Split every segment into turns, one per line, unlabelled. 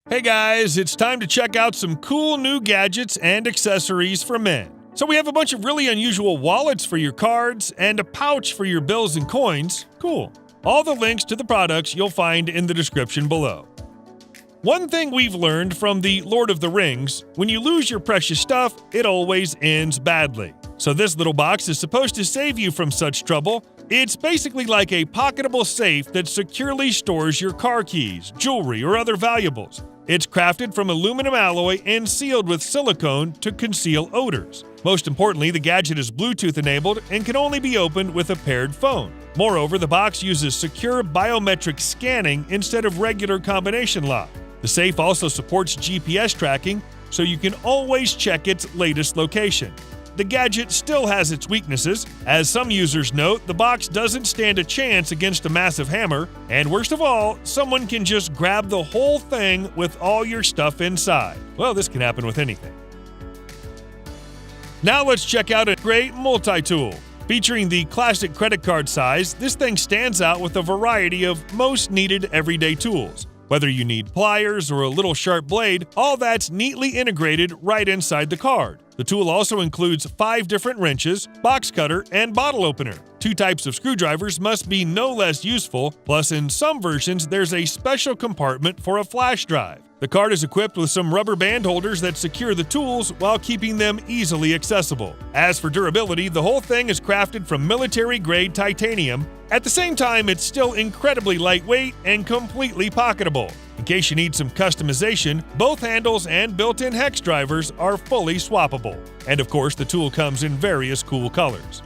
Hey guys, it's time to check out some cool new gadgets and accessories for men. So we have a bunch of really unusual wallets for your cards and a pouch for your bills and coins. Cool. All the links to the products you'll find in the description below. One thing we've learned from the Lord of the Rings, when you lose your precious stuff, it always ends badly. So this little box is supposed to save you from such trouble. It's basically like a pocketable safe that securely stores your car keys, jewelry, or other valuables. It's crafted from aluminum alloy and sealed with silicone to conceal odors. Most importantly, the gadget is Bluetooth enabled and can only be opened with a paired phone. Moreover, the box uses secure biometric scanning instead of regular combination lock. The safe also supports GPS tracking, so you can always check its latest location. The gadget still has its weaknesses. As some users note, the box doesn't stand a chance against a massive hammer, and worst of all, someone can just grab the whole thing with all your stuff inside. Well, this can happen with anything. Now let's check out a great multi-tool. Featuring the classic credit card size, this thing stands out with a variety of most needed everyday tools. Whether you need pliers or a little sharp blade, all that's neatly integrated right inside the card. The tool also includes 5 different wrenches, box cutter, and bottle opener. 2 types of screwdrivers must be no less useful, plus in some versions there's a special compartment for a flash drive. The card is equipped with some rubber band holders that secure the tools while keeping them easily accessible. As for durability, the whole thing is crafted from military-grade titanium. At the same time, it's still incredibly lightweight and completely pocketable. In case you need some customization, both handles and built-in hex drivers are fully swappable. And of course, the tool comes in various cool colors.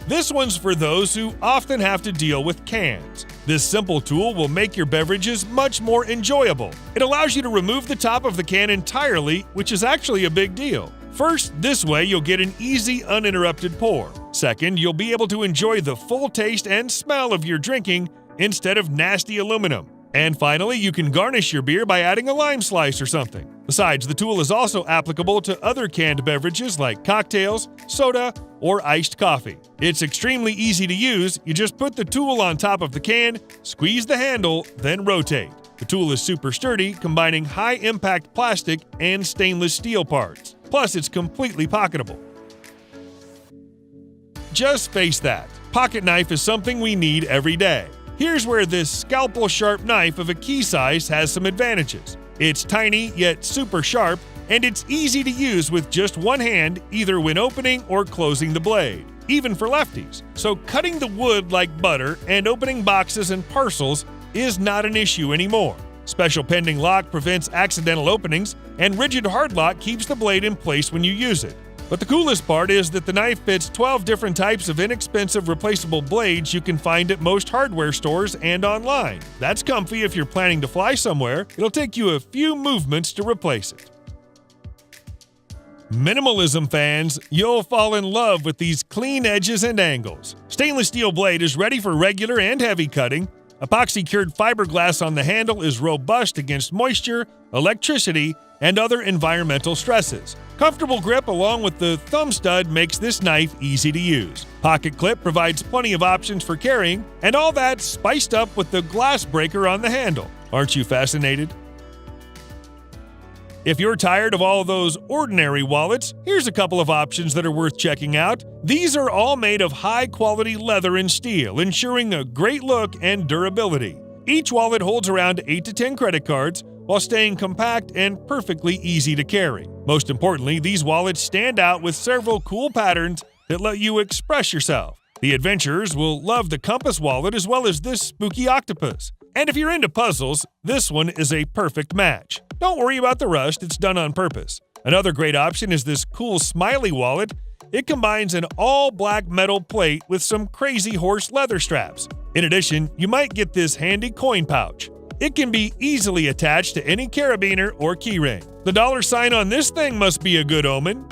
This one's for those who often have to deal with cans. This simple tool will make your beverages much more enjoyable. It allows you to remove the top of the can entirely, which is actually a big deal. First, this way you'll get an easy, uninterrupted pour. Second, you'll be able to enjoy the full taste and smell of your drinking instead of nasty aluminum. And finally, you can garnish your beer by adding a lime slice or something. Besides, the tool is also applicable to other canned beverages like cocktails, soda, or iced coffee. It's extremely easy to use. You just put the tool on top of the can, squeeze the handle, then rotate. The tool is super sturdy, combining high-impact plastic and stainless steel parts. Plus, it's completely pocketable. Just face that. Pocket knife is something we need every day. Here's where this scalpel-sharp knife of a key size has some advantages. It's tiny yet super sharp, and it's easy to use with just one hand, either when opening or closing the blade, even for lefties. So cutting the wood like butter and opening boxes and parcels is not an issue anymore. Special pending lock prevents accidental openings, and rigid hard lock keeps the blade in place when you use it. But the coolest part is that the knife fits 12 different types of inexpensive replaceable blades you can find at most hardware stores and online. That's comfy if you're planning to fly somewhere. It'll take you a few movements to replace it. Minimalism fans, you'll fall in love with these clean edges and angles. Stainless steel blade is ready for regular and heavy cutting. Epoxy-cured fiberglass on the handle is robust against moisture, electricity, and other environmental stresses. Comfortable grip along with the thumb stud makes this knife easy to use. Pocket clip provides plenty of options for carrying, and all that spiced up with the glass breaker on the handle. Aren't you fascinated? If you're tired of all those ordinary wallets, here's a couple of options that are worth checking out. These are all made of high-quality leather and steel, ensuring a great look and durability. Each wallet holds around 8 to 10 credit cards, while staying compact and perfectly easy to carry. Most importantly, these wallets stand out with several cool patterns that let you express yourself. The adventurers will love the compass wallet as well as this spooky octopus. And if you're into puzzles, this one is a perfect match. Don't worry about the rust, it's done on purpose. Another great option is this cool smiley wallet. It combines an all-black metal plate with some crazy horse leather straps. In addition, you might get this handy coin pouch. It can be easily attached to any carabiner or keyring. The dollar sign on this thing must be a good omen.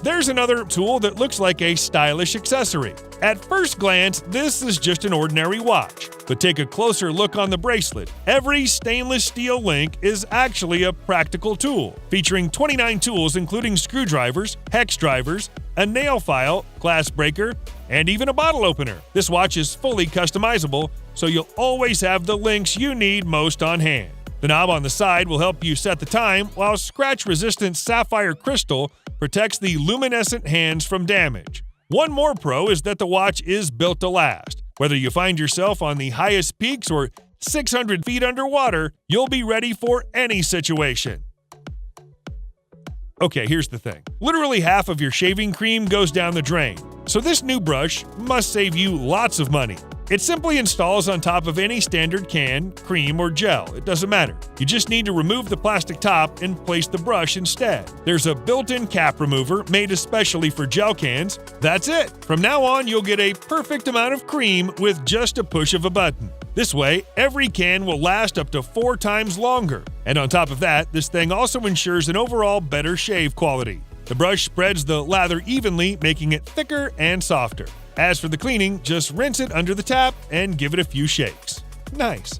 There's another tool that looks like a stylish accessory. At first glance, this is just an ordinary watch, but take a closer look on the bracelet. Every stainless steel link is actually a practical tool, featuring 29 tools including screwdrivers, hex drivers, a nail file, glass breaker, and even a bottle opener. This watch is fully customizable so you'll always have the links you need most on hand. The knob on the side will help you set the time, while scratch-resistant sapphire crystal protects the luminescent hands from damage. One more pro is that the watch is built to last. Whether you find yourself on the highest peaks or 600 feet underwater, you'll be ready for any situation. Okay, here's the thing. Literally half of your shaving cream goes down the drain, so this new brush must save you lots of money. It simply installs on top of any standard can, cream, or gel. It doesn't matter. You just need to remove the plastic top and place the brush instead. There's a built-in cap remover made especially for gel cans. That's it. From now on, you'll get a perfect amount of cream with just a push of a button. This way, every can will last up to 4 times longer. And on top of that, this thing also ensures an overall better shave quality. The brush spreads the lather evenly, making it thicker and softer. As for the cleaning, just rinse it under the tap and give it a few shakes. Nice.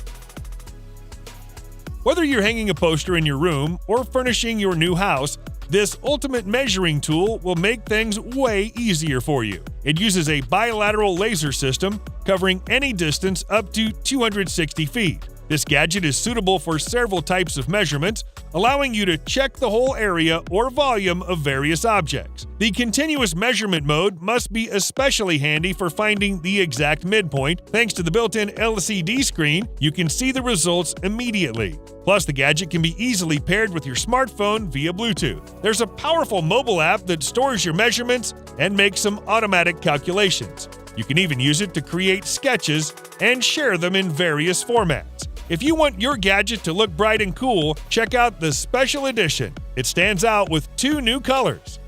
Whether you're hanging a poster in your room or furnishing your new house, this ultimate measuring tool will make things way easier for you. It uses a bilateral laser system covering any distance up to 260 feet. This gadget is suitable for several types of measurements, allowing you to check the whole area or volume of various objects. The continuous measurement mode must be especially handy for finding the exact midpoint. Thanks to the built-in LCD screen, you can see the results immediately. Plus, the gadget can be easily paired with your smartphone via Bluetooth. There's a powerful mobile app that stores your measurements and makes some automatic calculations. You can even use it to create sketches and share them in various formats. If you want your gadget to look bright and cool, check out the Special Edition. It stands out with 2 new colors.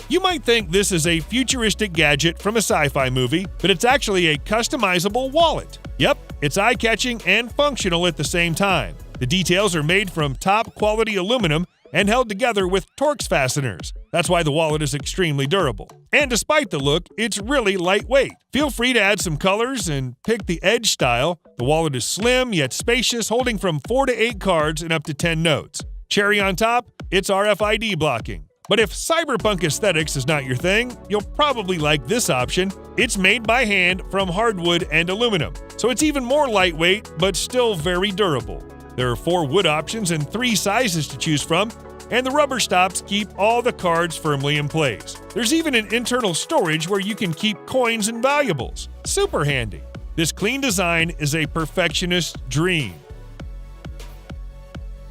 You might think this is a futuristic gadget from a sci-fi movie, but it's actually a customizable wallet. Yep, it's eye-catching and functional at the same time. The details are made from top-quality aluminum and held together with Torx fasteners. That's why the wallet is extremely durable. And despite the look, it's really lightweight. Feel free to add some colors and pick the edge style. The wallet is slim yet spacious, holding from 4 to 8 cards and up to 10 notes. Cherry on top, it's RFID blocking. But if cyberpunk aesthetics is not your thing, you'll probably like this option. It's made by hand from hardwood and aluminum, so it's even more lightweight but still very durable. There are 4 wood options and 3 sizes to choose from, and the rubber stops keep all the cards firmly in place. There's even an internal storage where you can keep coins and valuables. Super handy. This clean design is a perfectionist's dream.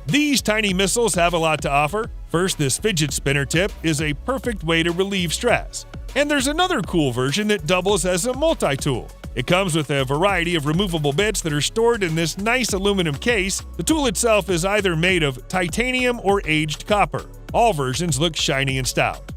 These tiny missiles have a lot to offer. First, this fidget spinner tip is a perfect way to relieve stress. And there's another cool version that doubles as a multi-tool. It comes with a variety of removable bits that are stored in this nice aluminum case. The tool itself is either made of titanium or aged copper. All versions look shiny and stout.